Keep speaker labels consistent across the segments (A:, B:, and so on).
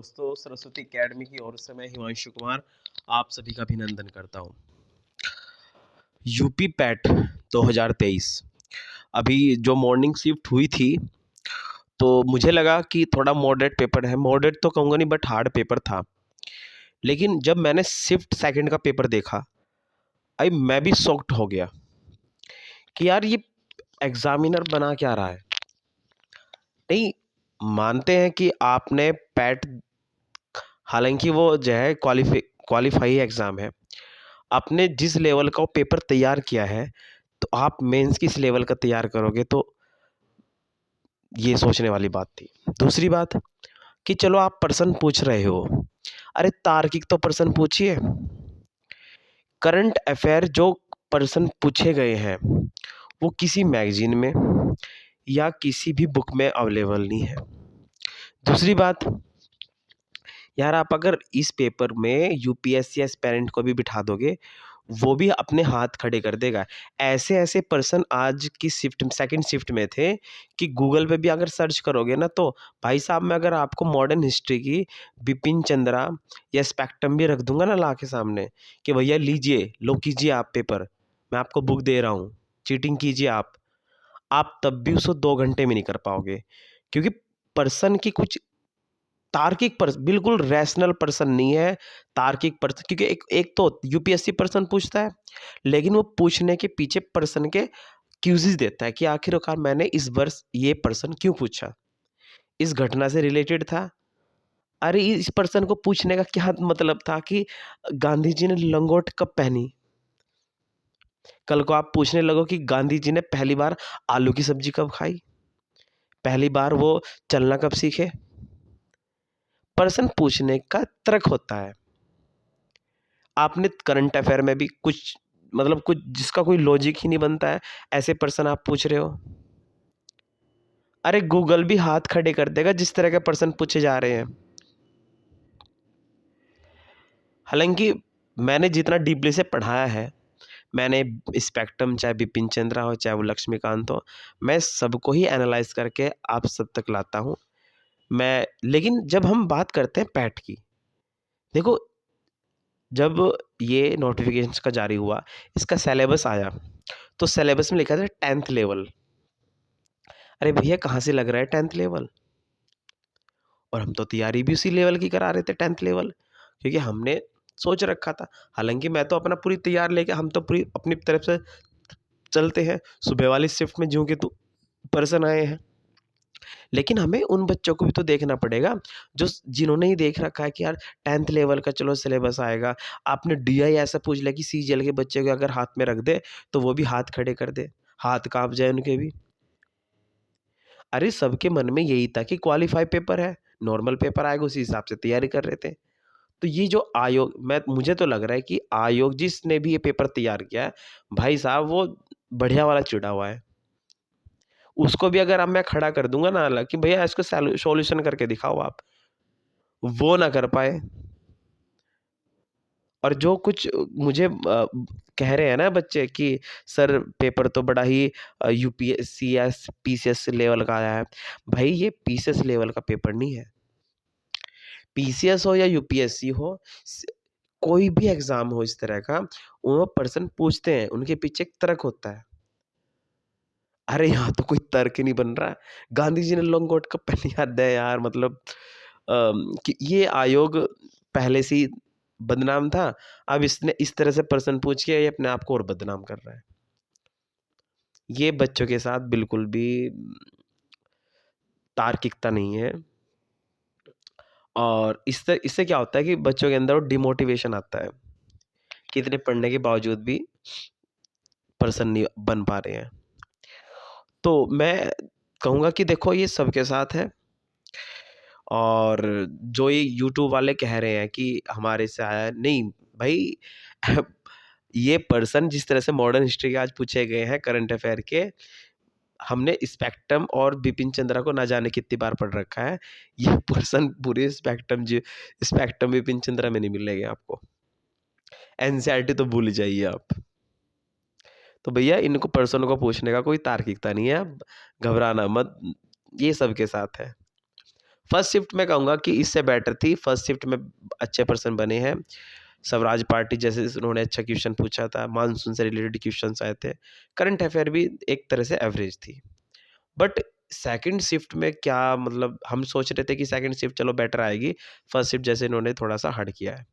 A: दोस्तों, सरस्वती एकेडमी की ओर से मैं हिमांशु कुमार आप सभी का अभिनंदन करता हूँ। यूपी पैट 2023 अभी जो मॉर्निंग शिफ्ट हुई थी, तो मुझे लगा कि थोड़ा मॉडरेट पेपर है। मॉडरेट तो कहूँगा नहीं, बट हार्ड पेपर था। लेकिन जब मैंने शिफ्ट सेकंड का पेपर देखा, अभी मैं भी शॉक्ड हो गया कि यार ये एग्जामिनर बना क्या रहा है। नहीं, मानते हैं कि आपने पैट, हालांकि वो जो है क्वालिफाई एग्ज़ाम है, आपने जिस लेवल का वो पेपर तैयार किया है, तो आप मेंस किस लेवल का तैयार करोगे, तो ये सोचने वाली बात थी। दूसरी बात कि चलो आप प्रश्न पूछ रहे हो, अरे तार्किक तो प्रश्न पूछिए। करंट अफेयर जो प्रश्न पूछे गए हैं वो किसी मैगजीन में या किसी भी बुक में अवेलेबल नहीं है। दूसरी बात, यार आप अगर इस पेपर में यूपीएससी एस्पिरेंट को भी बिठा दोगे, वो भी अपने हाथ खड़े कर देगा। ऐसे ऐसे पर्सन आज की शिफ्ट सेकंड शिफ्ट में थे कि गूगल पे भी अगर सर्च करोगे ना, तो भाई साहब मैं अगर आपको मॉडर्न हिस्ट्री की बिपिन चंद्रा या स्पेक्ट्रम भी रख दूंगा ना ला के सामने कि भैया लीजिए, लो कीजिए आप पेपर, मैं आपको बुक दे रहा हूँ, चीटिंग कीजिए आप तब भी उसको 2 घंटे में नहीं कर पाओगे। क्योंकि पर्सन की कुछ तार्किक पर्सन, बिल्कुल रैशनल पर्सन नहीं है। तार्किक पर्सन, क्योंकि एक एक तो यूपीएससी पर्सन पूछता है, लेकिन वो पूछने के पीछे पर्सन के क्यूजेस देता है कि आखिरकार मैंने इस वर्ष ये पर्सन क्यों पूछा, इस घटना से रिलेटेड था। अरे इस पर्सन को पूछने का क्या मतलब था कि गांधी जी ने लंगोट कब पहनी। कल को आप पूछने लगो कि गांधी जी ने पहली बार आलू की सब्जी कब खाई, पहली बार वो चलना कब सीखे। पर्सन पूछने का तर्क होता है। आपने करंट अफेयर में भी कुछ, मतलब कुछ जिसका कोई लॉजिक ही नहीं बनता है, ऐसे पर्सन आप पूछ रहे हो। अरे गूगल भी हाथ खड़े कर देगा जिस तरह के पर्सन पूछे जा रहे हैं। हालांकि मैंने जितना डीपली से पढ़ाया है, मैंने स्पेक्ट्रम, चाहे बिपिन चंद्रा हो चाहे वो लक्ष्मीकांत हो, मैं सबको ही एनालाइज करके आप सब तक लाता हूँ मैं। लेकिन जब हम बात करते हैं पैट की, देखो, जब ये नोटिफिकेशन का जारी हुआ, इसका सिलेबस आया, तो सिलेबस में लिखा था 10th लेवल। अरे भैया कहाँ से लग रहा है 10th लेवल, और हम तो तैयारी भी उसी लेवल की करा रहे थे 10th लेवल, क्योंकि हमने सोच रखा था। हालांकि मैं तो अपना पूरी तैयार लेके, हम तो पूरी अपनी तरफ से चलते हैं। सुबह वाली शिफ्ट में जो कि तू पर्सन आए हैं, लेकिन हमें उन बच्चों को भी तो देखना पड़ेगा जो जिन्होंने ही देख रखा है कि यार 10th लेवल का चलो सिलेबस आएगा। आपने डीआई ऐसा पूछ लिया कि सीजीएल के बच्चे को अगर हाथ में रख दे तो वो भी हाथ खड़े कर दे, हाथ कांप जाए उनके भी। अरे सबके मन में यही था कि क्वालिफाई पेपर है, नॉर्मल पेपर आएगा, उसी हिसाब से तैयारी कर रहे थे। तो ये जो आयोग, मैं मुझे तो लग रहा है कि आयोग जिसने भी ये पेपर तैयार किया है, भाई साहब वो बढ़िया वाला चिढ़ा हुआ है। उसको भी अगर अब मैं खड़ा कर दूंगा ना अलग कि भैया इसको सॉल्यूशन करके दिखाओ आप, वो ना कर पाए। और जो कुछ मुझे कह रहे हैं ना बच्चे कि सर पेपर तो बड़ा ही यूपीएससी या पीसीएस लेवल का आया है, भाई ये पीसीएस लेवल का पेपर नहीं है। पीसीएस हो या यूपीएससी हो, कोई भी एग्जाम हो इस तरह का, वो पर्सन पूछते हैं, उनके पीछे एक तर्क होता है। अरे यहाँ तो कोई तर्क ही नहीं बन रहा है। गांधी जी ने लॉन्ग कब पहनी, हद है यार। मतलब कि ये आयोग पहले से ही बदनाम था, अब इसने इस तरह से प्रश्न पूछ के ये अपने आप को और बदनाम कर रहा है। ये बच्चों के साथ बिल्कुल भी तार्किकता नहीं है। और इससे क्या होता है कि बच्चों के अंदर डिमोटिवेशन आता है कि इतने पढ़ने के बावजूद भी पर्सन नहीं बन पा रहे हैं। तो मैं कहूँगा कि देखो ये सबके साथ है। और जो ये यूट्यूब वाले कह रहे हैं कि हमारे से आया है, नहीं भाई ये पर्सन जिस तरह से मॉडर्न हिस्ट्री के आज पूछे गए हैं करंट अफेयर के, हमने स्पेक्ट्रम और बिपिन चंद्रा को ना जाने कितनी बार पढ़ रखा है। ये पर्सन पूरे स्पेक्ट्रम बिपिन चंद्रा में नहीं मिलेंगे आपको। एनसीईआरटी तो भूल जाइए आप। तो भैया इनको पर्सन को पूछने का कोई तार्किकता नहीं है, आप घबराना मत, ये सबके साथ है। फर्स्ट शिफ्ट मैं कहूँगा कि इससे बेटर थी। फर्स्ट शिफ्ट में अच्छे पर्सन बने हैं। स्वराज पार्टी जैसे उन्होंने अच्छा क्वेश्चन पूछा था, मानसून से रिलेटेड क्वेश्चंस आए थे, करंट अफेयर भी एक तरह से एवरेज थी। बट सेकंड शिफ्ट में क्या मतलब हम सोच रहे थे कि सेकंड शिफ्ट चलो बेटर आएगी, फर्स्ट शिफ्ट जैसे इन्होंने थोड़ा-सा हट किया है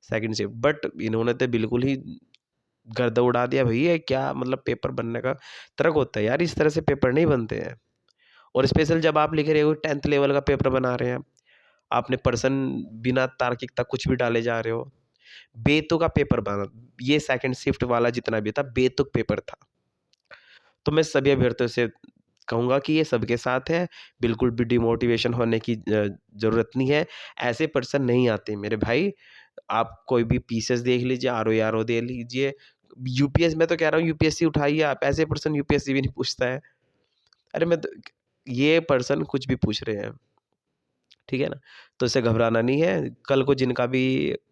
A: सेकंड शिफ्ट, बट इन्होंने तो बिल्कुल ही गर्दा उड़ा दिया। भई ये क्या मतलब पेपर बनने का तर्क होता है यार, इस तरह से पेपर नहीं बनते हैं। और स्पेशल जब आप लिख रहे हो 10th लेवल का पेपर बना रहे हैं, आपने पर्सन बिना तार्किकता कुछ भी डाले जा रहे हो, बेतुका पेपर बना। ये सेकंड शिफ्ट वाला जितना भी था बेतुक पेपर था। तो मैं सभी अभ्यर्थियों से कहूँगा कि ये सबके साथ है, बिल्कुल भी डिमोटिवेशन होने की ज़रूरत नहीं है। ऐसे पर्सन नहीं आते मेरे भाई। आप कोई भी पीसेस देख लीजिए, आरओ दे लीजिए। यूपीएस मैं तो कह रहा हूँ यूपीएससी उठाइए आप, ऐसे पर्सन यूपीएससी भी नहीं पूछता है। अरे मैं तो ये पर्सन कुछ भी पूछ रहे हैं, ठीक है ना? तो इससे घबराना नहीं है। कल को जिनका भी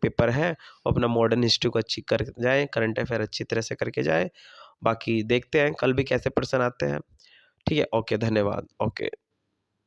A: पेपर है, वो अपना मॉडर्न हिस्ट्री को अच्छी कर जाएँ, करंट अफेयर अच्छी तरह से करके जाएँ। बाकी देखते हैं कल भी कैसे पर्सन आते हैं। ठीक है? ओके, धन्यवाद। ओके।